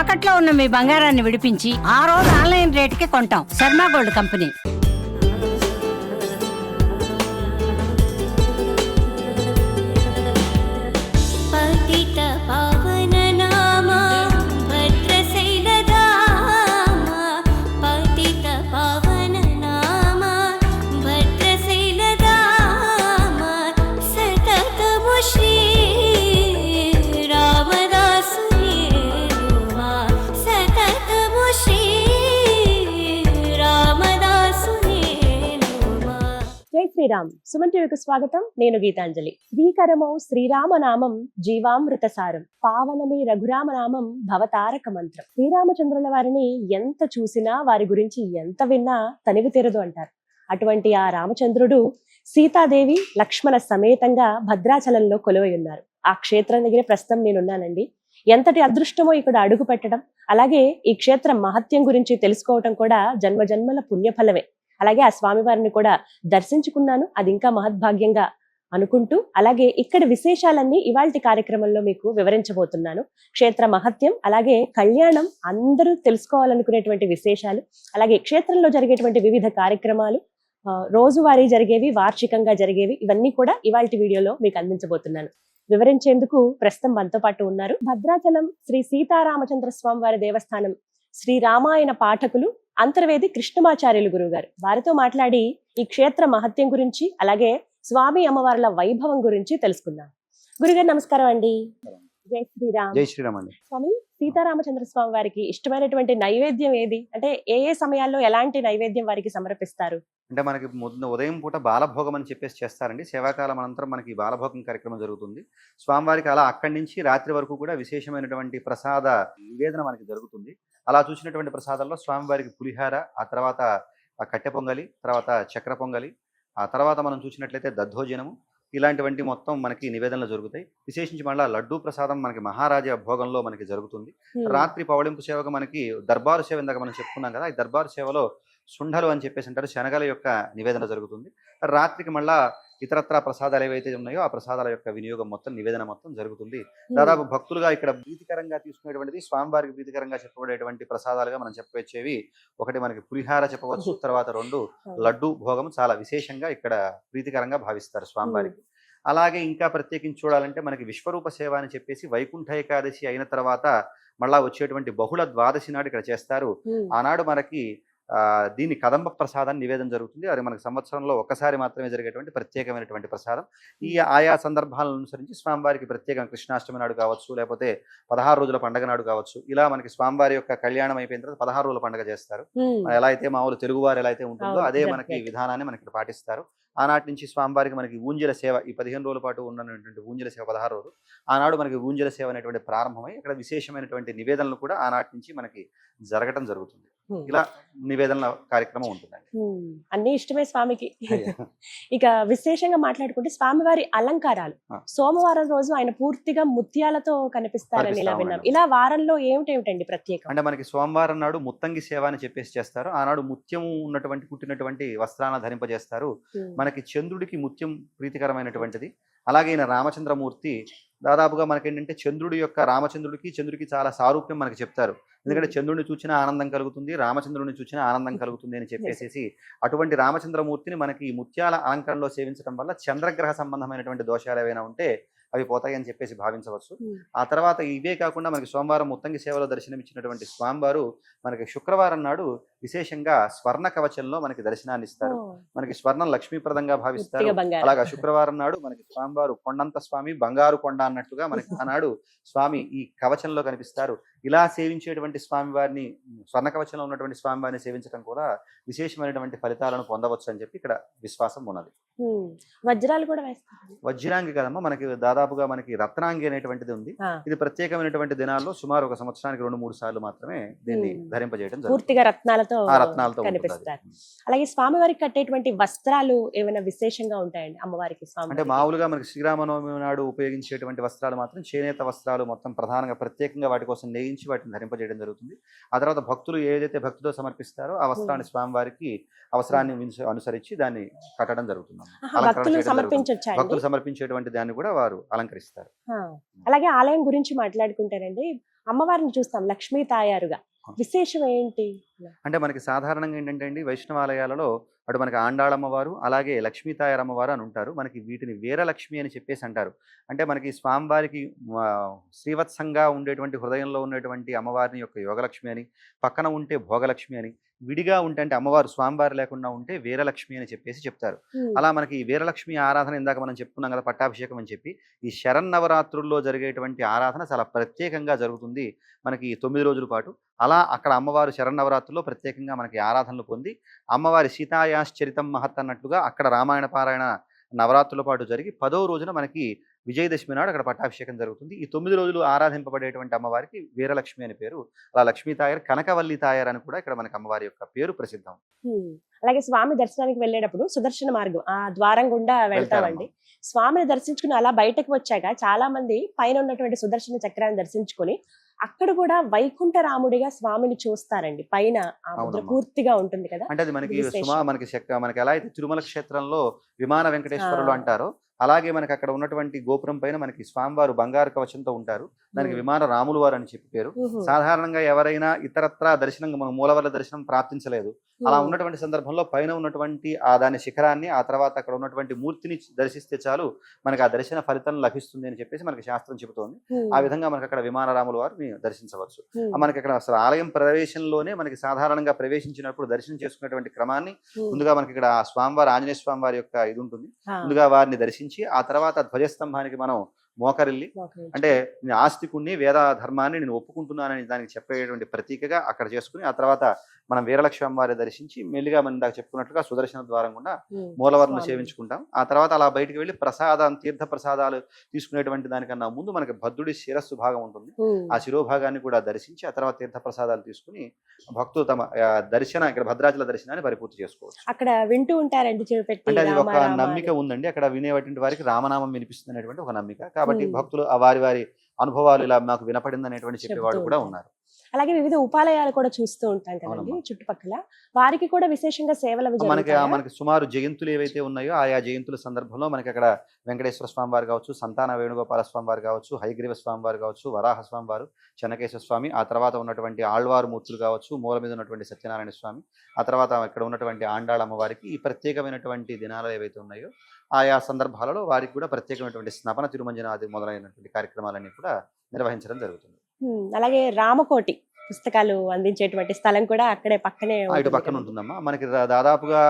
తాకట్లో ఉన్న మీ బంగారాన్ని విడిపించి ఆ రోజు ఆన్లైన్ రేటుకి కొంటాం. Sharma gold company. జై శ్రీరామ్. సుమన్ టీవీకి స్వాగతం. నేను గీతాంజలి. శ్రీకరమౌ శ్రీరామనామం జీవామృత సారం, పావనమి రఘురామనామం భవతారక మంత్రం. శ్రీరామచంద్రుల వారిని ఎంత చూసినా, వారి గురించి ఎంత విన్నా తనివి తీరదు అంటారు. అటువంటి ఆ రామచంద్రుడు సీతాదేవి లక్ష్మణ సమేతంగా భద్రాచలంలో కొలువై ఉన్నారు. ఆ క్షేత్రం దగ్గర ప్రస్తుతం నేనున్నానండి. ఎంతటి అదృష్టమో ఇక్కడ అడుగు పెట్టడం, అలాగే ఈ క్షేత్రం మహత్యం గురించి తెలుసుకోవటం కూడా జన్మ జన్మల పుణ్యఫలమే. అలాగే ఆ స్వామివారిని కూడా దర్శించుకున్నాను, అది ఇంకా మహద్భాగ్యంగా అనుకుంటూ, అలాగే ఇక్కడ విశేషాలన్నీ ఇవాల్టి కార్యక్రమంలో మీకు వివరించబోతున్నాను. క్షేత్ర మహత్యం, అలాగే కళ్యాణం, అందరూ తెలుసుకోవాలనుకునేటువంటి విశేషాలు, అలాగే క్షేత్రంలో జరిగేటువంటి వివిధ కార్యక్రమాలు, రోజువారీ జరిగేవి, వార్షికంగా జరిగేవి, ఇవన్నీ కూడా ఇవాల్టి వీడియోలో మీకు అందించబోతున్నాను. వివరించేందుకు ప్రస్తుతం మనతో పాటు ఉన్నారు భద్రాచలం శ్రీ సీతారామచంద్ర స్వామి వారి దేవస్థానం శ్రీ రామాయణ పాఠకులు అంతర్వేది కృష్ణమాచార్యులు గురువు గారు. వారితో మాట్లాడి ఈ క్షేత్ర మహత్యం గురించి, అలాగే స్వామి అమ్మవార్ల వైభవం గురించి తెలుసుకుందాం. గురుగారు నమస్కారం అండి. జై శ్రీరామ్. జై శ్రీరామ్ అండి. స్వామి, సీతారామచంద్ర స్వామి వారికి ఇష్టమైనటువంటి నైవేద్యం ఏది? అంటే ఏ ఏ సమయాల్లో ఎలాంటి నైవేద్యం వారికి సమర్పిస్తారు? అంటే మనకి ఉదయం పూట బాలభోగం అని చెప్పేసి చేస్తారండి. సేవాకాలం అనంతరం మనకి బాలభోగం కార్యక్రమం జరుగుతుంది. స్వామివారికి అలా అక్కడి నుంచి రాత్రి వరకు కూడా విశేషమైనటువంటి ప్రసాద నివేదన మనకి జరుగుతుంది. అలా చూసినటువంటి ప్రసాదాల్లో స్వామివారికి పులిహార, ఆ తర్వాత కట్టె పొంగలి, తర్వాత చక్ర పొంగలి, ఆ తర్వాత మనం చూసినట్లయితే దద్దోజనము, ఇలాంటివంటి మొత్తం మనకి నివేదనలు జరుగుతాయి. విశేషించి మళ్ళీ లడ్డూ ప్రసాదం మనకి మహారాజా భోగంలో మనకి జరుగుతుంది. రాత్రి పవళింపు సేవగా మనకి దర్బారు సేవ, ఇందాక మనం చెప్పుకున్నాం కదా, ఈ దర్బారు సేవలో సుండలు అని చెప్పేసి అంటారు, శనగల యొక్క నివేదన జరుగుతుంది. రాత్రికి మళ్ళా ఇతరత్ర ప్రసాదాలు ఏవైతే ఉన్నాయో ఆ ప్రసాదాల యొక్క వినియోగం మొత్తం, నివేదన మొత్తం జరుగుతుంది. దాదాపు భక్తులుగా ఇక్కడ ప్రీతికరంగా తీసుకునేటువంటిది, స్వామివారికి ప్రీతికరంగా చెప్పబడేటువంటి ప్రసాదాలుగా మనం చెప్పవచ్చేవి, ఒకటి మనకి పులిహార చెప్పవచ్చు, తర్వాత రెండు లడ్డు భోగం చాలా విశేషంగా ఇక్కడ ప్రీతికరంగా భావిస్తారు స్వామివారికి. అలాగే ఇంకా ప్రత్యేకించి చూడాలంటే మనకి విశ్వరూప సేవ అని చెప్పేసి వైకుంఠ ఏకాదశి అయిన తర్వాత మళ్ళా వచ్చేటువంటి బహుళ ద్వాదశి నాడు ఇక్కడ చేస్తారు. ఆనాడు మనకి దీన్ని కదంబ ప్రసాదాన్ని నివేదన జరుగుతుంది. అది మనకి సంవత్సరంలో ఒకసారి మాత్రమే జరిగేటువంటి ప్రత్యేకమైనటువంటి ప్రసాదం. ఈ ఆయా సందర్భాలను అనుసరించి స్వామివారికి ప్రత్యేకం కృష్ణాష్టమి నాడు కావచ్చు, లేకపోతే 16 రోజుల పండుగ నాడు కావచ్చు, ఇలా మనకి స్వామివారి యొక్క కళ్యాణం అయిపోయిన తర్వాత 16 రోజుల పండుగ చేస్తారు. ఎలా అయితే మామూలు తెలుగువారు ఎలా అయితే ఉంటుందో అదే మనకి విధానాన్ని మనకి పాటిస్తారు. ఆనాటి నుంచి స్వామివారికి మనకి ఊంజల సేవ, ఈ 15 రోజుల పాటు ఉన్నటువంటి ఊంజల సేవ 16 రోజులు, ఆనాడు మనకి ఊంజల సేవ అనేటువంటి ప్రారంభమై ఇక్కడ విశేషమైనటువంటి నివేదనలు కూడా ఆనాటి నుంచి మనకి జరగటం జరుగుతుంది. ఇలా నివేదనల కార్యక్రమం ఉంటుందండి. అన్ని ఇష్టమే స్వామికి. ఇక విశేషంగా మాట్లాడుకుంటే స్వామివారి అలంకారాలు, సోమవారం రోజు ఆయన పూర్తిగా ముత్యాలతో కనిపిస్తారని ఇలా విన్నాం. ఇలా వారంలో ఏమిటేమిటండి ప్రత్యేకం? అంటే మనకి సోమవారం నాడు ముత్తంగి సేవ అని చెప్పేసి చేస్తారు. ఆనాడు ముత్యం ఉన్నటువంటి కుట్టినటువంటి వస్త్రాలను ధరింపజేస్తారు. మనకి చంద్రుడికి ముత్యం ప్రీతికరమైనటువంటిది. అలాగే ఈయన రామచంద్రమూర్తి దాదాపుగా మనకేంటంటే చంద్రుడికి చాలా సారూప్యం మనకి చెప్తారు. ఎందుకంటే చంద్రుడిని చూసినా ఆనందం కలుగుతుంది, రామచంద్రుడిని చూసినా ఆనందం కలుగుతుంది అని చెప్పేసి అటువంటి రామచంద్రమూర్తిని మనకి ముత్యాల అలంకరణలో సేవించడం వల్ల చంద్రగ్రహ సంబంధమైనటువంటి దోషాలు ఏవైనా ఉంటే అవి పోతాయి అని చెప్పేసి భావించవచ్చు. ఆ తర్వాత ఇవే కాకుండా మనకి సోమవారం ముత్తంగి సేవలో దర్శనమిచ్చినటువంటి స్వామివారు మనకి శుక్రవారం నాడు విశేషంగా స్వర్ణ కవచంలో మనకి దర్శనాన్ని ఇస్తారు. మనకి స్వర్ణం లక్ష్మీప్రదంగా భావిస్తారు. అలాగా శుక్రవారం నాడు మనకి స్వామివారు కొండంత స్వామి, బంగారు కొండ అన్నట్టుగా మనకి ఆనాడు స్వామి ఈ కవచంలో కనిపిస్తారు. ఇలా సేవించేటువంటి స్వామివారిని, స్వర్ణ కవచంలో ఉన్నటువంటి స్వామివారిని సేవించడం కూడా విశేషమైనటువంటి ఫలితాలను పొందవచ్చు అని చెప్పి ఇక్కడ విశ్వాసం ఉన్నది. వజ్రాలు కూడా వేస్తారు. వజ్రాంగి కదమ్మా, మనకి దాదాపుగా మనకి రత్నాంగి అనేటువంటిది ఉంది. ఇది ప్రత్యేకమైనటువంటి దినాల్లో సుమారు ఒక సంవత్సరానికి 2-3 సార్లు మాత్రమే దీన్ని ధరింపజేయడం పూర్తిగా రత్నాలతో కనిపిస్తారు. అలాగే స్వామివారికి కట్టేటువంటి వస్త్రాలు ఏమైనా విశేషంగా ఉంటాయండి అమ్మవారికి? అంటే మామూలుగా మనకి శ్రీరామనవమి నాడు ఉపయోగించేటువంటి వస్త్రాలు మాత్రం చేనేత వస్త్రాలు మొత్తం ప్రధానంగా ప్రత్యేకంగా వాటి కోసం నేయించి వాటిని ధరింపజేయడం జరుగుతుంది. ఆ తర్వాత భక్తులు ఏదైతే భక్తితో సమర్పిస్తారో ఆ వస్త్రాన్ని స్వామివారికి అవసరాన్ని అనుసరించి దాన్ని కట్టడం జరుగుతుంది. భక్తులు సమర్పించేటువంటి దాన్ని కూడా వారు అలంకరిస్తారు. అలాగే ఆలయం గురించి మాట్లాడుకుంటారండి. అమ్మవారిని చూస్తాం లక్ష్మీ తాయారుగా. విశేషం ఏంటి? అంటే మనకి సాధారణంగా ఏంటంటే అండి, వైష్ణవాలయాలలో అటు మనకి ఆండాళమ్మవారు, అలాగే లక్ష్మీ తాయారమ్మవారు అని ఉంటారు. మనకి వీటిని వీరలక్ష్మి అని చెప్పేసి అంటారు. అంటే మనకి స్వామివారికి శ్రీవత్సంగా ఉండేటువంటి హృదయంలో ఉన్నటువంటి అమ్మవారిని యొక్క యోగలక్ష్మి అని, పక్కన ఉంటే భోగలక్ష్మి అని, విడిగా ఉంటే అంటే అమ్మవారు స్వామివారు లేకుండా ఉంటే వీరలక్ష్మి అని చెప్పేసి చెప్తారు. ఉమ్, అలా మనకి ఈ వీరలక్ష్మి ఆరాధన ఇందాక మనం చెప్పుకున్నాం కదా, పట్టాభిషేకం అని చెప్పి, ఈ శరన్నవరాత్రుల్లో జరిగేటువంటి ఆరాధన చాలా ప్రత్యేకంగా జరుగుతుంది మనకి 9 రోజుల పాటు. అలా అక్కడ అమ్మవారు శరన్నవరాత్రుల్లో ప్రత్యేకంగా మనకి ఆరాధనలు పొంది, అమ్మవారి సీతాయాశ్చరితం మహత్ అన్నట్లుగా అక్కడ రామాయణ పారాయణ నవరాత్రుల పాటు జరిగి 10వ రోజున మనకి విజయదశమి నాడు అక్కడ పట్టాభిషేకం జరుగుతుంది. ఈ 9 రోజులు ఆరాధింపబడేటువంటి అమ్మవారికి వీరలక్ష్మి అని పేరు. అలా లక్ష్మీ తాయారు, కనకవల్లి తాయారు అని కూడా ఇక్కడ మనకి అమ్మవారి యొక్క పేరు ప్రసిద్ధం. ఉమ్. అలాగే స్వామి దర్శనానికి వెళ్ళేటప్పుడు సుదర్శన మార్గం ఆ ద్వారం గుండా వెళ్తామండి. స్వామిని దర్శించుకుని అలా బయటకు వచ్చాక చాలా మంది పైన ఉన్నటువంటి సుదర్శన చక్రాన్ని దర్శించుకొని అక్కడ కూడా వైకుంఠ రాముడిగా స్వామిని చూస్తారండి. పైన ఆ ముద్ర అవునమ్మా. పూర్తిగా ఉంటుంది కదా. అంటే అది మనకి విశేషం. మనకి ఎలా అయితే తిరుమల క్షేత్రంలో విమాన వెంకటేశ్వరులు ఆ. అంటారో, అలాగే మనకి అక్కడ ఉన్నటువంటి గోపురం పైన మనకి స్వామివారు బంగారు కవచంతో ఉంటారు. దానికి విమాన రాములు వారు అని చెప్పి పేరు. ఉహు. సాధారణంగా ఎవరైనా ఇతరత్రా దర్శనం, మన మూలవర్ల దర్శనం ప్రాప్తించలేదు, అలా ఉమ్. ఉన్నటువంటి సందర్భంలో పైన ఉన్నటువంటి ఆ దాని శిఖరాన్ని, ఆ తర్వాత అక్కడ ఉన్నటువంటి మూర్తిని దర్శిస్తే చాలు మనకి ఆ దర్శన ఫలితం లభిస్తుంది అని చెప్పేసి మనకి శాస్త్రం చెబుతోంది. ఉమ్. ఆ విధంగా మనకి అక్కడ విమానరాముల వారిని దర్శించవచ్చు. ఉమ్. మనకి అక్కడ అసలు ఆలయం ప్రవేశంలోనే మనకి సాధారణంగా ప్రవేశించినప్పుడు దర్శనం చేసుకునేటువంటి క్రమాన్ని ఉమ్. ముందుగా మనకి ఇక్కడ ఆ స్వామివారి, ఆంజనేయ స్వామి వారి యొక్క ఇది ఉంటుంది. ఆ. ముందుగా వారిని దర్శించి ఆ తర్వాత ధ్వజస్తంభానికి మనం మోకరిల్లి, ఓకే. అంటే నేను ఆస్తికుణ్ణి, వేద ధర్మాన్ని నేను ఒప్పుకుంటున్నానని దానికి చెప్పేటువంటి ప్రతీకగా అక్కడ చేసుకుని, ఆ తర్వాత మనం వీరలక్ష్మి అమ్మవారి దర్శించి మెల్లిగా మనం ఇందాక చెప్పుకున్నట్టుగా సుదర్శన ద్వారం గుండా ఉమ్. మూలవర్ను స్వామి. సేవించుకుంటాం. ఆ తర్వాత అలా బయటికి వెళ్ళి తీర్థ ప్రసాదాలు తీసుకునేటువంటి దానికన్నా ముందు మనకి భద్రుడి శిరస్సు భాగం ఉంటుంది. ఉమ్. ఆ శిరోభాగాన్ని కూడా దర్శించి ఆ తర్వాత తీర్థ ప్రసాదాలు తీసుకుని భక్తులు తమ ఇక్కడ భద్రాచల దర్శనాన్ని పరిపూర్తి చేసుకోవచ్చు. అక్కడ వింటూ ఉంటారండి చెవి పెట్టి అంటే అది రామ ఒక రామ నమ్మిక అని. ఉందండి. అక్కడ వినేటువంటి వారికి రామనామం వినిపిస్తుంది అనేటువంటి ఒక నమ్మిక. కాబట్టి ఉమ్. భక్తులు ఆ వారి వారి అనుభవాలు ఇలా మాకు వినపడింది అనేటువంటి చెప్పేవాడు చెప్తూ కూడా ఉంటారు. ఉన్నారు. అలాగే వివిధ ఉపాలయాలు కూడా చూస్తూ ఉంటాం కదండి అవునమ్మా. చుట్టుపక్కల. వారికి కూడా విశేషంగా సేవలు అవి జరుగుతాయా? మనకి సుమారు జయంతులు ఏవైతే ఉన్నాయో ఆయా జయంతుల సందర్భంలో మనకి అక్కడ వెంకటేశ్వర స్వామి వారు కావచ్చు, సంతాన వేణుగోపాల స్వామి వారు కావచ్చు, హయగ్రీవ స్వామి వారు కావచ్చు, వరాహ స్వామి వారు, చెన్నకేశ్వర స్వామి, ఆ తర్వాత ఉన్నటువంటి ఆళ్వారు మూర్తులు కావచ్చు, మూల మీద ఉన్నటువంటి సత్యనారాయణ స్వామి, ఆ తర్వాత ఇక్కడ ఉన్నటువంటి ఆండాళ అమ్మవారికి ఈ ప్రత్యేకమైనటువంటి దినాలు ఏవైతే ఉన్నాయో ఆయా సందర్భాలలో వారికి కూడా ప్రత్యేకమైనటువంటి స్నపన తిరుమంజనాది మొదలైనటువంటి కార్యక్రమాలన్నీ కూడా నిర్వహించడం జరుగుతుంది. అలాగే రామకోటి పుస్తకాలు అందించేటువంటి స్థలం కూడా అక్కడే పక్కనే ఇటు ఉంటుంది పక్కన కదా. ఉంటుందమ్మా. మనకి దాదాపుగా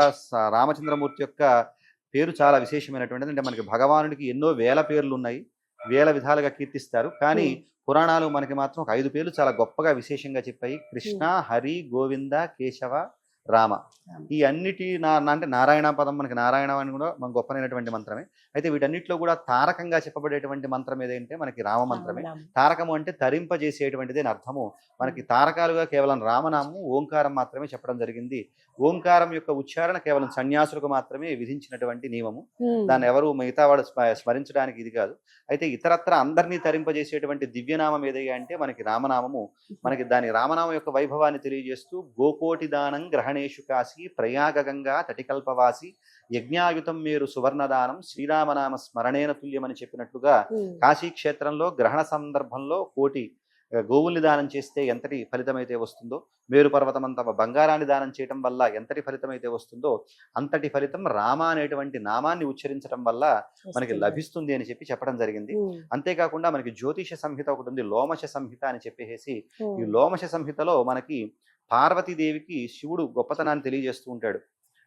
రామచంద్రమూర్తి యొక్క పేరు చాలా విశేషమైనటువంటిది. అంటే మనకి భగవానుడికి ఎన్నో వేల పేర్లు ఉన్నాయి, వేల విధాలుగా కీర్తిస్తారు. కానీ పురాణాలు మనకి మాత్రం ఒక 5 పేర్లు చాలా గొప్పగా విశేషంగా చెప్పాయి. కృష్ణ, హరి, గోవింద, కేశవ, రామ. ఈ అన్నిటి అంటే నారాయణ పదం, మనకి నారాయణ అని కూడా మన గొప్పనైనటువంటి మంత్రమే. అయితే వీటన్నిటిలో కూడా తారకంగా చెప్పబడేటువంటి మంత్రం ఏదంటే మనకి రామ మంత్రమే. రామ. తారకము అంటే తరింపజేసేటువంటిది అని అర్థము. మనకి తారకాలుగా కేవలం రామనామము, ఓంకారం మాత్రమే చెప్పడం జరిగింది. ఓంకారం యొక్క ఉచ్చారణ కేవలం సన్యాసులకు మాత్రమే విధించినటువంటి నియమము. ఉమ్. దాన్ని ఎవరు మిగతా వాడు స్మరించడానికి ఇది కాదు. అయితే ఇతరత్ర అందరినీ తరింపజేసేటువంటి దివ్యనామం ఏదయ్యా అంటే మనకి రామనామము. మనకి దాని రామనామం యొక్క వైభవాన్ని తెలియజేస్తూ గోకోటి దానం గ్రహణేషు కాశీ ప్రయాగంగా తటికల్పవాసి యజ్ఞాయుతం మేరు సువర్ణదానం శ్రీరామనామ స్మరణేన తుల్యమని చెప్పినట్లుగా ఉమ్. కాశీ క్షేత్రంలో గ్రహణ సందర్భంలో కోటి గోవుల్ని దానం చేస్తే ఎంతటి ఫలితమైతే వస్తుందో, మేరు పర్వతమంత బంగారాన్ని దానం చేయటం వల్ల ఎంతటి ఫలితమైతే వస్తుందో అంతటి ఫలితం రామ అనేటువంటి నామాన్ని ఉచ్చరించడం వల్ల మనకి వస్తుంది. లభిస్తుంది అని చెప్పడం జరిగింది. ఉమ్. అంతేకాకుండా మనకి జ్యోతిష సంహిత ఒకటి ఉంది, లోమశ సంహిత అని చెప్పేసి. ఉమ్. ఈ లోమశ సంహితలో మనకి పార్వతీదేవికి శివుడు గొప్పతనాన్ని తెలియజేస్తూ ఉంటాడు.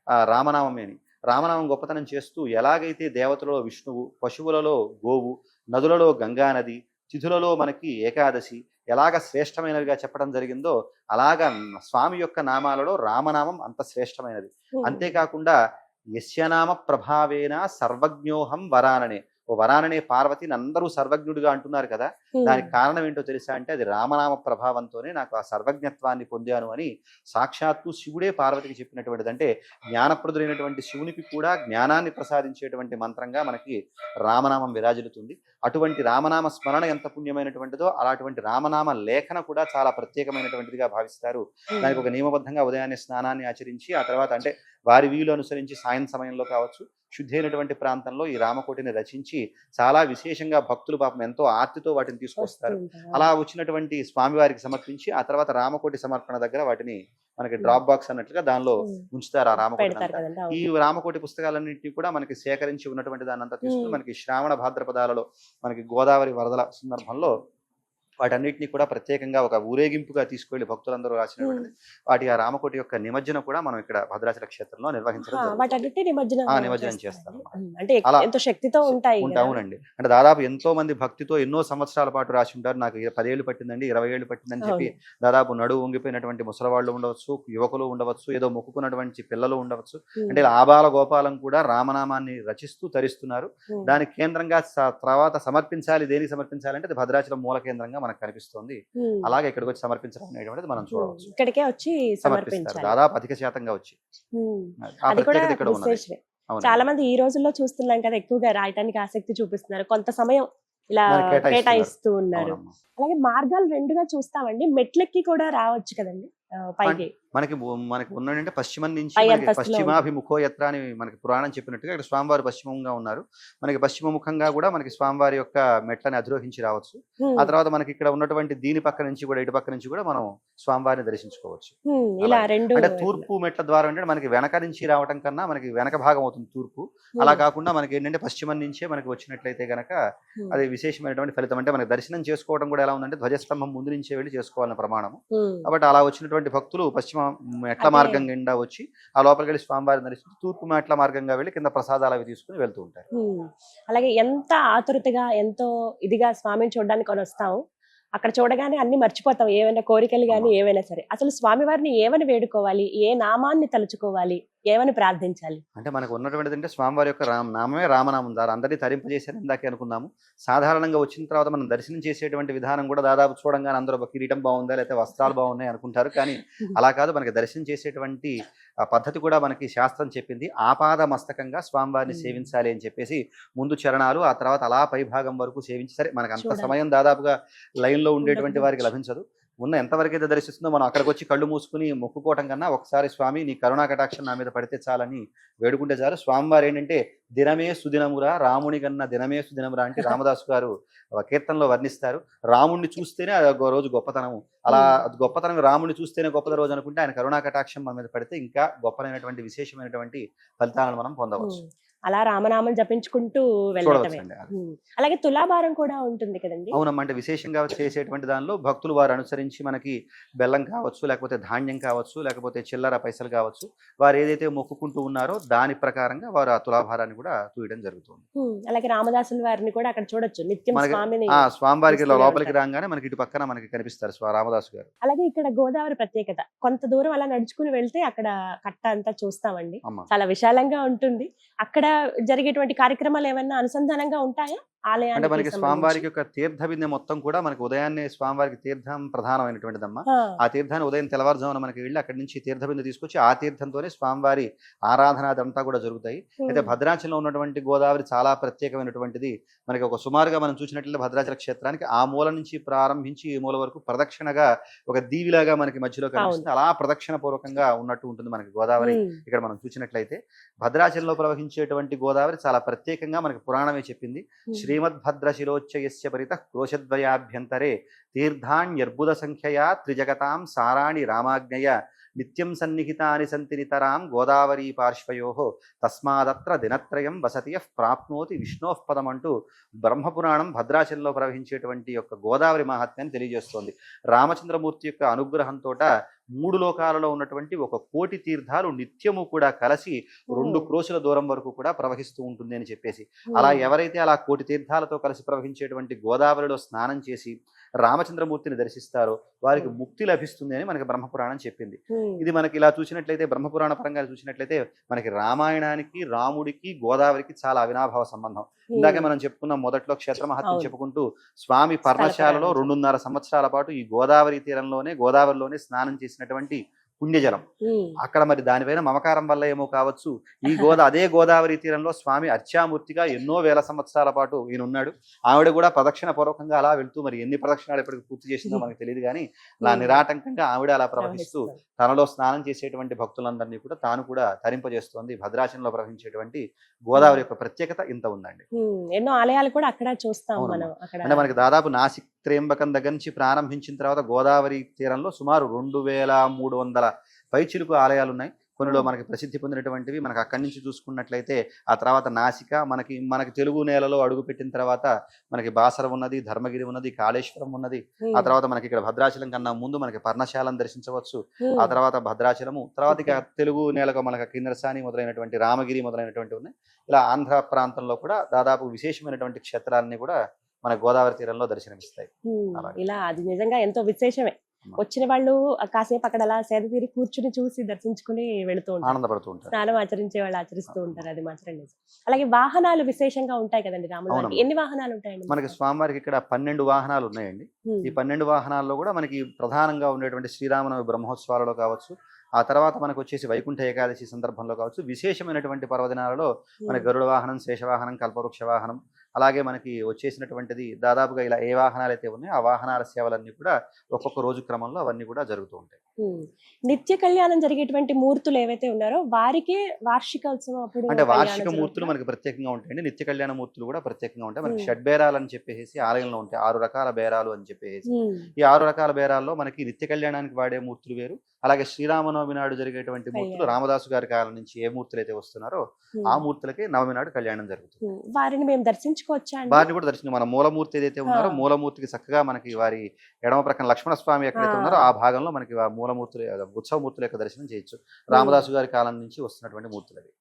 ఆ రామనామమేని రామనామం గొప్పతనం చేస్తూ ఎలాగైతే దేవతలలో విష్ణువు, పశువులలో గోవు, నదులలో గంగానది, తిథులలో మనకి ఏకాదశి ఎలాగ శ్రేష్టమైనవిగా చెప్పడం జరిగిందో అలాగా స్వామి యొక్క నామాలలో రామనామం అంత శ్రేష్టమైనది. ఉమ్. అంతేకాకుండా యస్యనామ ప్రభావేన సర్వజ్ఞోహం వరాననే, ఓ వరాననే పార్వతిని అందరూ సర్వజ్ఞుడిగా అంటున్నారు కదా, ఉమ్. దానికి కారణం ఏంటో తెలుసా అంటే అది రామనామ ప్రభావంతోనే నాకు ఆ సర్వజ్ఞత్వాన్ని పొందాను అని సాక్షాత్తు శివుడే పార్వతికి చెప్పినటువంటిది. అంటే జ్ఞానప్రదుడైనటువంటి శివునికి కూడా జ్ఞానాన్ని ప్రసాదించేటువంటి మంత్రంగా మనకి రామనామం విరాజిల్లుతుంది. అటువంటి రామనామ స్మరణ ఎంత పుణ్యమైనటువంటిదో అలాంటి రామనామ లేఖన కూడా చాలా ప్రత్యేకమైనటువంటిదిగా భావిస్తారు. దానికి ఒక నియమబద్ధంగా ఉదయాన్నే స్నానాన్ని ఆచరించి ఆ తర్వాత అంటే వారి వీలు అనుసరించి సాయం సమయంలో కావచ్చు, శుద్ధి అయినటువంటి ప్రాంతంలో ఈ రామకోటిని రచించి చాలా విశేషంగా భక్తులు పాపం ఎంతో ఆర్తితో వాటిని తీసుకొస్తారు. అలా వచ్చినటువంటి స్వామివారికి సమర్పించి ఆ తర్వాత రామకోటి సమర్పణ దగ్గర వాటిని మనకి డ్రాప్ బాక్స్ అన్నట్లుగా దానిలో ఉంచుతారు. ఆ రామకోటి ఈ రామకోటి పుస్తకాలన్నింటినీ కూడా మనకి సేకరించి ఉన్నటువంటి దాన్ని అంతా తీసుకుని మనకి శ్రావణ భాద్రపదాలలో మనకి గోదావరి వరదల సందర్భంలో వాటన్నిటిని కూడా ప్రత్యేకంగా ఒక ఊరేగింపుగా తీసుకెళ్లి భక్తులందరూ రాసినటువంటి వాటి ఆ రామకోటి యొక్క నిమజ్జనం కూడా మనం ఇక్కడ భద్రాచల క్షేత్రంలో నిర్వహించడం నిమజ్జనం చేస్తాం. అంటే ఎంతో శక్తితో ఉంటాయి. అవునండి, అంటే దాదాపు ఎంతో మంది భక్తితో ఎన్నో సంవత్సరాల పాటు రాసి ఉంటారు. నాకు 10 ఏళ్ళు పట్టిందండి, 20 ఏళ్ళు పట్టిందని చెప్పి దాదాపు నడువు వంగిపోయినటువంటి ముసలవాళ్ళు ఉండవచ్చు, యువకులు ఉండవచ్చు, ఏదో మొక్కుకున్నటువంటి పిల్లలు ఉండవచ్చు. అంటే ఆబాల గోపాలం కూడా రామనామాన్ని రచిస్తూ తరిస్తున్నారు. దానికి కేంద్రంగా తర్వాత సమర్పించాలి, దేనికి సమర్పించాలంటే అది భద్రాచలం మూల కేంద్రంగా మనకు కనిపిస్తుంది. అలాగే ఇక్కడికి వచ్చి సమర్పించడం అనేటువంటిది మనం చూడవచ్చు. ఇక్కడికే వచ్చి సమర్పిస్తారు దాదాపు అధిక శాతంగా వచ్చి. చాలా మంది ఈ రోజుల్లో చూస్తున్నాం కదా, ఎక్కువగా రాయటానికి ఆసక్తి చూపిస్తున్నారు, కొంత సమయం ఇలా కేటాయిస్తూ ఉన్నారు. అలాగే మార్గాలు రెండుగా చూస్తామండి, మెట్లెక్కి కూడా రావచ్చు కదండి పైకి. మనకి ఉన్నదంటే పశ్చిమం నుంచి పశ్చిమాభిముఖో యత్ర అని మనకి పురాణం చెప్పినట్టుగా ఇక్కడ స్వామివారు పశ్చిమంగా ఉన్నారు. మనకి పశ్చిమముఖంగా కూడా మనకి స్వామివారి యొక్క మెట్లని అధిరోహించి రావచ్చు. ఆ తర్వాత మనకి ఇక్కడ ఉన్నటువంటి దీని పక్క నుంచి కూడా ఇటు పక్క నుంచి కూడా మనం స్వామివారిని దర్శించుకోవచ్చు. అంటే తూర్పు మెట్ల ద్వారా అంటే మనకి వెనక నుంచి రావటం కన్నా మనకి వెనక భాగం అవుతుంది తూర్పు. అలా కాకుండా మనకి ఏంటంటే పశ్చిమం నుంచే మనకి వచ్చినట్లయితే గనక అది విశేషమైనటువంటి ఫలితం. అంటే మనకి దర్శనం చేసుకోవడం కూడా ఎలా ఉందంటే ధ్వజస్తంభం ముందు నుంచే వెళ్ళి చేసుకోవాలన్న ప్రమాణము. కాబట్టి అలా వచ్చినటువంటి భక్తులు పశ్చిమ మెట్ల మార్గం గుండా వచ్చి ఆ లోపలికి వెళ్ళి స్వామివారిని దర్శించి తూర్పు మెట్ల మార్గంగా వెళ్ళి కింద ప్రసాదాలు అవి తీసుకుని వెళ్తూ ఉంటారు. అలాగే ఎంత ఆతురతగా ఎంతో ఇదిగా స్వామిని చూడడానికి వస్తాం, అక్కడ చూడగానే అన్ని మర్చిపోతాం, ఏమైనా కోరికలు కానీ ఏవైనా సరే. అసలు స్వామివారిని ఏమని వేడుకోవాలి, ఏ నామాన్ని తలుచుకోవాలి, ఏమని ప్రార్థించాలి? అంటే మనకు ఉన్నటువంటిది అంటే స్వామివారి యొక్క నామమే రామనామం ద్వారా అందరినీ తరింపజేశారు ఇందాకే అనుకున్నాము. సాధారణంగా వచ్చిన తర్వాత మనం దర్శనం చేసేటువంటి విధానం కూడా దాదాపు చూడంగానే అందరూ కిరీటం బాగుందా లేకపోతే వస్త్రాలు బాగున్నాయి అనుకుంటారు. కానీ అలా కాదు, మనకి దర్శనం చేసేటువంటి పద్ధతి కూడా మనకి శాస్త్రం చెప్పింది. ఆపాద మస్తకంగా స్వామివారిని సేవించాలి అని చెప్పేసి ముందు చరణాలు, ఆ తర్వాత అలా పై భాగం వరకు సేవించి, సరే మనకు అంత సమయం దాదాపుగా లైన్లో ఉండేటువంటి వారికి లభించదు. ఉన్న ఎంతవరకైతే దర్శిస్తుందో మనం అక్కడికి వచ్చి కళ్ళు మూసుకుని మొక్కుకోవటం కన్నా ఒకసారి స్వామి నీ కరుణా కటాక్షం నా మీద పడితే చాలని వేడుకుంటే చాలు. స్వామివారు ఏంటంటే దినమే సుదినమురా, రాముని కన్నా దినమే సుదినమురా అంటే రామదాసు గారు కీర్తనలో వర్ణిస్తారు. రాముడిని చూస్తేనే అది రోజు గొప్పతనము, అలా గొప్పతనం రాముడిని చూస్తేనే గొప్ప రోజు అనుకుంటే ఆయన కరుణా కటాక్షం మన మీద పడితే ఇంకా గొప్పనైనటువంటి విశేషమైనటువంటి ఫలితాలను మనం పొందవచ్చు. అలా రామనామం జపించుకుంటూ వెళ్ళటమే. అలాగే తులాభారం కూడా ఉంటుంది కదండి. అవునమ్మా, అంటే విశేషంగా చేసేటువంటి దానిలో భక్తులు వారు అనుసరించి మనకి బెల్లం కావచ్చు, లేకపోతే ధాన్యం కావచ్చు, లేకపోతే చిల్లర పైసలు కావచ్చు, వారు ఏదైతే మొక్కుకుంటూ ఉన్నారో దాని ప్రకారంగా వారు ఆ తులాభారాన్ని కూడా తూయడం జరుగుతుంది. అలాగే రామదాసుల వారిని కూడా అక్కడ చూడొచ్చు, నిత్యం స్వామివారికి లోపలికి రాగానే మనకి ఇటు పక్కన మనకి కనిపిస్తారు రామదాసు గారు. అలాగే ఇక్కడ గోదావరి ప్రత్యేకత, కొంత దూరం అలా నడుచుకుని వెళ్తే అక్కడ కట్ట అంతా చూస్తామండి, చాలా విశాలంగా ఉంటుంది. అక్కడ జరిగేటువంటి కార్యక్రమాలు ఏమైనా అనుసంధానంగా ఉంటాయా ఆలయానికి? అంటే మనకి స్వామివారికి యొక్క తీర్థ బిందె మొత్తం కూడా మనకి ఉదయాన్నే స్వామివారికి తీర్థం ప్రధానమైనటువంటిదమ్మా. ఆ తీర్థాన్ని ఉదయం తెల్లవారుజామున మనకి వెళ్ళి అక్కడి నుంచి తీర్థ బిందె తీసుకొచ్చి ఆ తీర్థంతోనే స్వామివారి ఆరాధన అదంతా కూడా జరుగుతాయి. అయితే భద్రాచలంలో ఉన్నటువంటి గోదావరి చాలా ప్రత్యేకమైనటువంటిది. మనకి ఒక సుమారుగా మనం చూసినట్లయితే భద్రాచల క్షేత్రానికి ఆ మూల నుంచి ప్రారంభించి ఈ మూల వరకు ప్రదక్షిణగా ఒక దీవిలాగా మనకి మధ్యలో కనిపిస్తుంది. అలా ప్రదక్షిణ పూర్వకంగా ఉన్నట్టు ఉంటుంది మనకి గోదావరి. ఇక్కడ మనం చూసినట్లయితే భద్రాచలంలో ప్రవహించేటువంటి గోదావరి చాలా ప్రత్యేకంగా మనకి పురాణమే చెప్పింది. శ్రీమద్భద్రశిలోచ్చయస్య పరితః క్రోశద్వయాభ్యంతరే తీర్థాన్యర్బుద సంఖ్యయా త్రిజగతాం సారాణి రామాజ్ఞయ నిత్యం సన్నిహితాని సంతి నితరాం గోదావరీ పార్శ్వయోః తస్మాదత్ర దినత్రయం వసతి ప్రాప్నోతి విష్ణోః పదం అంటూ బ్రహ్మపురాణం భద్రాచలంలో ప్రవహించేటువంటి యొక్క గోదావరి మహాత్మ్యాన్ని తెలియజేస్తోంది. రామచంద్రమూర్తి యొక్క అనుగ్రహంతో 3 లోకాలలో ఉన్నటువంటి 1 కోటి తీర్థాలు నిత్యము కూడా కలిసి 2 క్రోశుల దూరం వరకు కూడా ప్రవహిస్తూ ఉంటుంది అని చెప్పేసి, అలా ఎవరైతే అలా 1 కోటి తీర్థాలతో కలిసి ప్రవహించేటువంటి గోదావరిలో స్నానం చేసి రామచంద్రమూర్తిని దర్శిస్తారో వారికి ముక్తి లభిస్తుంది అని మనకి బ్రహ్మపురాణం చెప్పింది. ఇది మనకి ఇలా చూసినట్లయితే బ్రహ్మపురాణ పరంగా చూసినట్లయితే మనకి రామాయణానికి రాముడికి గోదావరికి చాలా అవినాభావ సంబంధం. ఇందాకే మనం చెప్పుకున్నాం మొదట్లో క్షేత్ర మహత్యం చెప్పుకుంటూ స్వామి పర్ణశాలలో 2.5 సంవత్సరాల పాటు ఈ గోదావరిలోనే స్నానం చేసినటువంటి పుణ్యజలం. ఉమ్, అక్కడ మరి దానిపైన మమకారం వల్ల ఏమో కావచ్చు, అదే గోదావరి తీరంలో స్వామి అర్చామూర్తిగా ఎన్నో వేల సంవత్సరాల పాటు ఈయన ఉన్నాడు. ఆవిడ కూడా ప్రదక్షిణ పూర్వకంగా అలా వెళ్తూ, మరి ఎన్ని ప్రదక్షిణాలు ఇప్పటికి పూర్తి చేసిందో మనకు తెలియదు కానీ, అలా నిరాటంకంగా ఆవిడ అలా ప్రవహిస్తూ తనలో స్నానం చేసేటువంటి భక్తులందరినీ కూడా తాను కూడా తరింపజేస్తోంది. భద్రాచలంలో ప్రవహించేటువంటి గోదావరి యొక్క ప్రత్యేకత ఇంత ఉందండి. ఎన్నో ఆలయాలు కూడా అక్కడ చూస్తాం అవునమ్మా. మనం అక్కడ. అంటే మనకి దాదాపు నాసిక్ త్రయంబకం దగ్గర నుంచి ప్రారంభించిన తర్వాత గోదావరి తీరంలో సుమారు 2300 పైచిలుకు ఆలయాలు ఉన్నాయి. కొన్నిలో మనకి ప్రసిద్ధి పొందినటువంటివి మనకి అక్కడి నుంచి చూసుకున్నట్లయితే, ఆ తర్వాత నాసిక, మనకి తెలుగు నేలలో అడుగుపెట్టిన తర్వాత మనకి బాసర ఉన్నది, ధర్మగిరి ఉన్నది, కాళేశ్వరం ఉన్నది. ఆ తర్వాత మనకి ఇక్కడ భద్రాచలం కన్నా ముందు మనకి పర్ణశాలను దర్శించవచ్చు. ఆ తర్వాత భద్రాచలము, తర్వాత ఇక తెలుగు నేలకు మనకి కిన్నెరసాని మొదలైనటువంటి, రామగిరి మొదలైనటువంటి ఉన్నాయి. ఇలా ఆంధ్ర ప్రాంతంలో కూడా దాదాపు విశేషమైనటువంటి క్షేత్రాలన్నీ కూడా మన గోదావరి తీరంలో దర్శనమిస్తాయి. అలాగే. ఇలా అది నిజంగా ఎంతో విశేషమే. వచ్చిన వాళ్ళు కాసేపు అక్కడ అలా సేద తీరి కూర్చుని చూసి దర్శించుకుని వెళుతూ ఉంటారు. ఆనందపడుతూ ఉంటారు. స్నానం ఆచరించే వాళ్ళు ఆచరిస్తూ ఉంటారు. అది మాత్రం నిజం. అలాగే వాహనాలు విశేషంగా ఉంటాయి కదండి రాముల వారికి. అవునమ్మా. ఎన్ని వాహనాలు ఉంటాయండి మనకి స్వామివారికి ఇక్కడ 12 వాహనాలు ఉన్నాయండి. ఈ 12 వాహనాల్లో కూడా మనకి ప్రధానంగా ఉండేటువంటి శ్రీరామనవమి బ్రహ్మోత్సవాలలో కావచ్చు, ఆ తర్వాత మనకు వచ్చేసి వైకుంఠ ఏకాదశి సందర్భంలో కావచ్చు, విశేషమైనటువంటి పర్వదినాలలో మనకి గరుడ వాహనం, శేషవాహనం, కల్పవృక్ష వాహనం, అలాగే మనకి వచ్చేసినటువంటిది దాదాపుగా ఇలా ఏ వాహనాలు అయితే ఉన్నాయో ఆ వాహనాల సేవలన్నీ కూడా ఒక్కొక్క రోజు క్రమంలో అవన్నీ కూడా జరుగుతూ ఉంటాయి. నిత్య కళ్యాణం జరిగేటువంటి మూర్తులు ఏవైతే ఉన్నారో వారికి వార్షికోత్సవం అప్పుడు అంటే కళ్యాణం వార్షిక మూర్తులు జరుగుతుందా? మనకి ప్రత్యేకంగా ఉంటాయండి. నిత్య కళ్యాణ మూర్తులు కూడా ప్రత్యేకంగా ఉంటాయి. మనకి షడ్బేరాలు అని చెప్పేసి ఆలయంలో ఉంటాయి. 6 రకాల బేరాలు అని చెప్పేసి, ఉమ్, ఈ 6 రకాల బేరాల్లో మనకి నిత్య కళ్యాణానికి వాడే మూర్తులు వేరు. అలాగే శ్రీరామనవమి నాడు జరిగేటువంటి మూర్తులు కళ్యాణం. రామదాసు గారి కాలం నుంచి ఏ మూర్తులు అయితే వస్తున్నారో ఆ మూర్తులకి నవమి నాడు కళ్యాణం జరుగుతుంది. వారిని మేము దర్శించుకోవచ్చా అండి? వారిని కూడా దర్శనం, మన మూలమూర్తి ఏదైతే ఉన్నారో మూలమూర్తికి చక్కగా మనకి వారి ఎడమ ప్రక్కన లక్ష్మణ స్వామి ఎక్కడైతే ఉన్నారో ఆ భాగంలో మనకి మూలమూర్తులు, ఉత్సవ మూర్తుల యొక్క దర్శనం చేయొచ్చు. రామదాసు గారి కాలం నుంచి వస్తున్నటువంటి మూర్తులు అవి.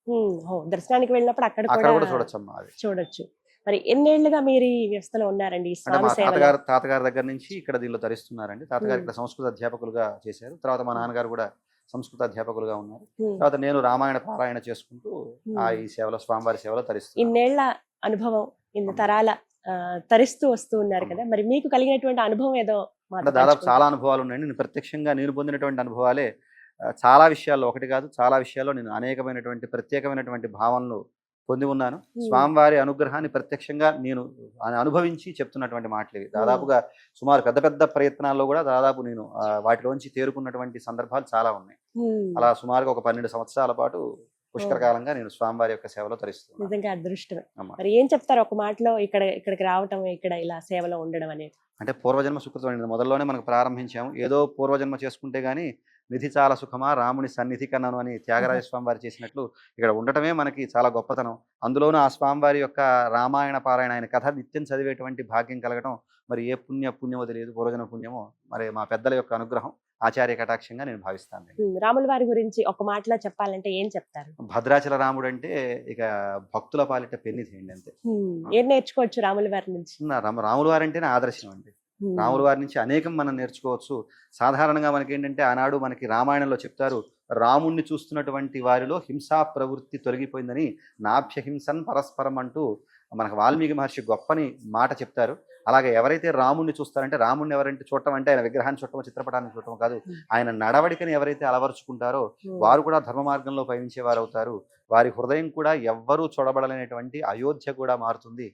దర్శనానికి వెళ్ళినప్పుడు అక్కడ అక్కడ కూడా కూడా చూడొచ్చమ్మా. అది చూడొచ్చు. మరి ఎన్నేళ్లుగా మీరు ఈ వ్యవస్థలో ఉన్నారండి ఈ అంటే స్వామి మా సేవలో? తాతగారి దగ్గర నుంచి ఇక్కడ దీనిలో తరిస్తున్నారండి. తాతగారు ఇక్కడ సంస్కృత అధ్యాపకులుగా చేశారు. తర్వాత మా నాన్నగారు కూడా సంస్కృత అధ్యాపకులుగా ఉన్నారు. ఉమ్, తర్వాత నేను రామాయణ పారాయణ చేసుకుంటూ ఈ సేవలో, స్వామివారి సేవలో తరిస్తున్నాను. ఇన్నేళ్ల అనుభవం, ఇన్ని తరాల తరిస్తూ వస్తూ ఉన్నారు కదా, మరి మీకు కలిగినటువంటి అనుభవం ఏదో మాతో అంటే దాదాపు పంచుకుంటారా? చాలా అనుభవాలు ఉన్నాయండి. నేను ప్రత్యక్షంగా నేను పొందినటువంటి అనుభవాలే చాలా విషయాల్లో, ఒకటి కాదు చాలా విషయాల్లో నేను అనేకమైనటువంటి ప్రత్యేకమైనటువంటి భావనలు పొంది ఉన్నాను. స్వామివారి అనుగ్రహాన్ని ప్రత్యక్షంగా నేను అనుభవించి చెప్తున్నటువంటి మాటలు ఇవి. దాదాపుగా సుమారు పెద్ద పెద్ద ప్రయత్నాల్లో కూడా దాదాపు నేను వాటిలోంచి తేరుకున్నటువంటి సందర్భాలు చాలా ఉన్నాయి. అలా సుమారుగా ఒక 12 సంవత్సరాల పాటు పుష్కరకాలంగా నేను స్వామివారి యొక్క సేవలో తరిస్తున్నాను. నిజంగా అదృష్టమే. అమ్మా. మరి ఏం చెప్తారు ఒక మాటలో ఇక్కడికి రావటం, ఇక్కడ ఇలా సేవలో ఉండడం అనేది? అంటే పూర్వజన్మ సుకృతం అండి. మొదల్లోనే మనకు ప్రారంభించాము. ఏదో పూర్వజన్మ చేసుకుంటే గానీ నిధి చాలా సుఖమా రాముని సన్నిధి కన్నాను అని త్యాగరాజ స్వామివారు చేసినట్లు ఇక్కడ ఉండటమే మనకి చాలా గొప్పతనం. అందులోనూ ఆ స్వామివారి యొక్క రామాయణ పారాయణ, ఆయన కథ నిత్యం చదివేటువంటి భాగ్యం కలగడం మరి ఏ పుణ్యమో తెలియదు, పూర్వజన్మ పుణ్యమో, మరి మా పెద్దల యొక్క అనుగ్రహం, ఆచార్య కటాక్షంగా నేను భావిస్తాను. రాముల వారి గురించి ఒక మాటలో చెప్పాలంటే ఏం చెప్తారు? భద్రాచల రాముడు అంటే ఇక భక్తుల పాలిట పెన్నిధేయండి అంతే. ఏం నేర్చుకోవచ్చు రాముల వారి నుంచి? రాముల వారు అంటేనే ఆదర్శం అండి. రాముల వారి నుంచి అనేకం మనం నేర్చుకోవచ్చు. సాధారణంగా మనకి ఏంటంటే ఆనాడు మనకి రామాయణంలో చెప్తారు, రాముణ్ణి చూస్తున్నటువంటి వారిలో హింసా ప్రవృత్తి తొలగిపోయిందని, నాభ్యహింసన్ పరస్పరం అంటూ మనకు వాల్మీకి మహర్షి గొప్పని మాట చెప్తారు. అలాగే ఎవరైతే రాముణ్ణి చూస్తారంటే, రాముణ్ణి ఎవరంటే చూడటం అంటే ఆయన విగ్రహాన్ని చూడటం, చిత్రపటాన్ని చూడటం కాదు, ఆయన నడవడికని ఎవరైతే అలవరుచుకుంటారో వారు కూడా ధర్మ మార్గంలో పయనించే వారు అవుతారు. వారి హృదయం కూడా ఎవ్వరూ చూడబడలేనటువంటి అయోధ్య కూడా మారుతుంది.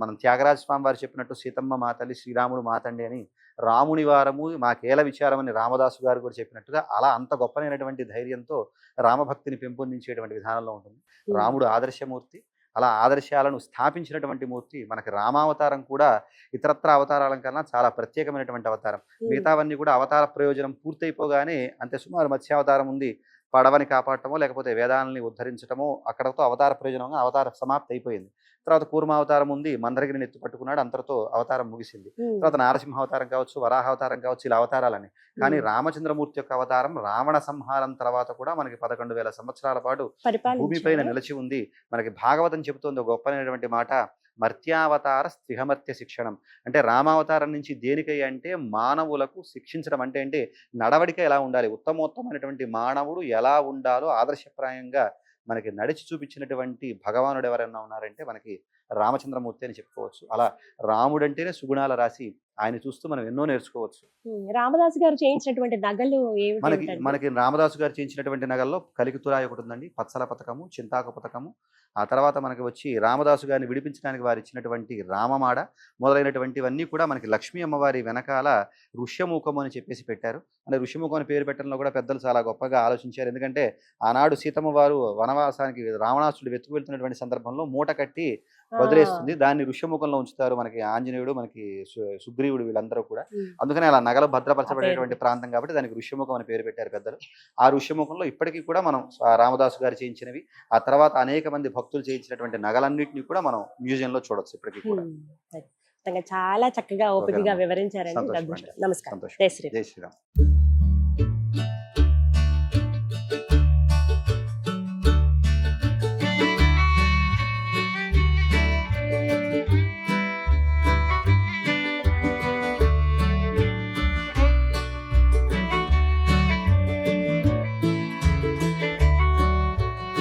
మనం త్యాగరాజ స్వామి వారు చెప్పినట్టు సీతమ్మ మాతల్లి, శ్రీరాముడు మాతండి అని, రాముని వారము మాకేల విచారం అని రామదాసు గారు కూడా చెప్పినట్టుగా అలా అంత గొప్పనైనటువంటి ధైర్యంతో రామభక్తిని పెంపొందించేటువంటి విధానంలో ఉంటుంది. రాముడు ఆదర్శమూర్తి. అలా ఆదర్శాలను స్థాపించినటువంటి మూర్తి. మనకి రామావతారం కూడా ఇతరత్ర అవతారాల కన్నా చాలా ప్రత్యేకమైనటువంటి అవతారం. మిగతావన్నీ కూడా అవతార ప్రయోజనం పూర్తయిపోగానే, అంతే సుమారు మత్స్యావతారం ఉంది, పడవని కాపాడటమో లేకపోతే వేదాలని ఉద్ధరించటమో, అక్కడతో అవతార ప్రయోజనంగా అవతార సమాప్తి అయిపోయింది. తర్వాత కూర్మావతారం ఉంది, మందరగిరిని ఎత్తి పట్టుకున్నాడు, అంతటితో అవతారం ముగిసింది. తర్వాత నారసింహ అవతారం కావచ్చు, వరాహ అవతారం కావచ్చు, ఇలా అవతారాలని. కానీ రామచంద్రమూర్తి యొక్క అవతారం రావణ సంహారం తర్వాత కూడా మనకి 11,000 సంవత్సరాల పాటు భూమిపైన నిలిచి ఉంది. మనకి భాగవతం చెబుతోంది ఒక గొప్పనైనటువంటి మాట, మర్త్యావతార స్త్రిహమర్త్య శిక్షణం. అంటే రామావతారం నుంచి దేనికై అంటే మానవులకు శిక్షించడం, అంటే నడవడిక ఎలా ఉండాలి, ఉత్తమోత్తమైనటువంటి మానవుడు ఎలా ఉండాలో ఆదర్శప్రాయంగా మనకి నడిచి చూపించినటువంటి భగవానుడు ఎవరైనా ఉన్నారంటే మనకి రామచంద్రమూర్తి అని చెప్పుకోవచ్చు. అలా రాముడు అంటేనే సుగుణాల రాశి. ఆయన చూస్తూ మనం ఎన్నో నేర్చుకోవచ్చు. రామదాసు గారు చేయించినటువంటి నగలు మనకి ఏమిటి? మనకి రామదాసు గారు చేయించినటువంటి నగల్లో కలికితురాయి ఒకటి ఉందండి, పచ్చల పథకము, చింతాకు పథకము. ఆ తర్వాత మనకి వచ్చి రామదాసు గారిని విడిపించడానికి వారు ఇచ్చినటువంటి రామమాడ మొదలైనటువంటివన్నీ కూడా మనకి లక్ష్మీ అమ్మవారి వెనకాల ఋష్యముఖము అని చెప్పేసి పెట్టారు. అంటే ఋష్యముఖం అని పేరు పెట్టడంలో కూడా పెద్దలు చాలా గొప్పగా ఆలోచించారు. ఎందుకంటే ఆనాడు సీతమ్మ వారు వనవాసానికి రావణాసుడు వెతుకు వెళ్తున్నటువంటి సందర్భంలో మూట కట్టి వదిలేస్తుంది. దాన్ని ఋష్యముఖంలో ఉంచుతారు మనకి ఆంజనేయుడు, మనకి సుగ్రీవుడు, వీళ్ళందరూ కూడా. అందుకని అలా నగలు భద్రపరచబడేటువంటి ప్రాంతం కాబట్టి దానికి ఋష్యముఖం అని పేరు పెట్టారు పెద్దలు. ఆ ఋష్యముఖంలో ఇప్పటికీ కూడా మనం రామదాసు గారు చేయించినవి, ఆ తర్వాత అనేక మంది భక్తులు చేయించినటువంటి నగలన్నింటినీ కూడా మనం మ్యూజియంలో చూడొచ్చు ఇప్పటికీ కూడా. చాలా చక్కగా ఓపికగా వివరించారండి. సంతోషం అండి. నమస్కారం. సంతోషం. జై శ్రీరామ్. జై శ్రీరామ్.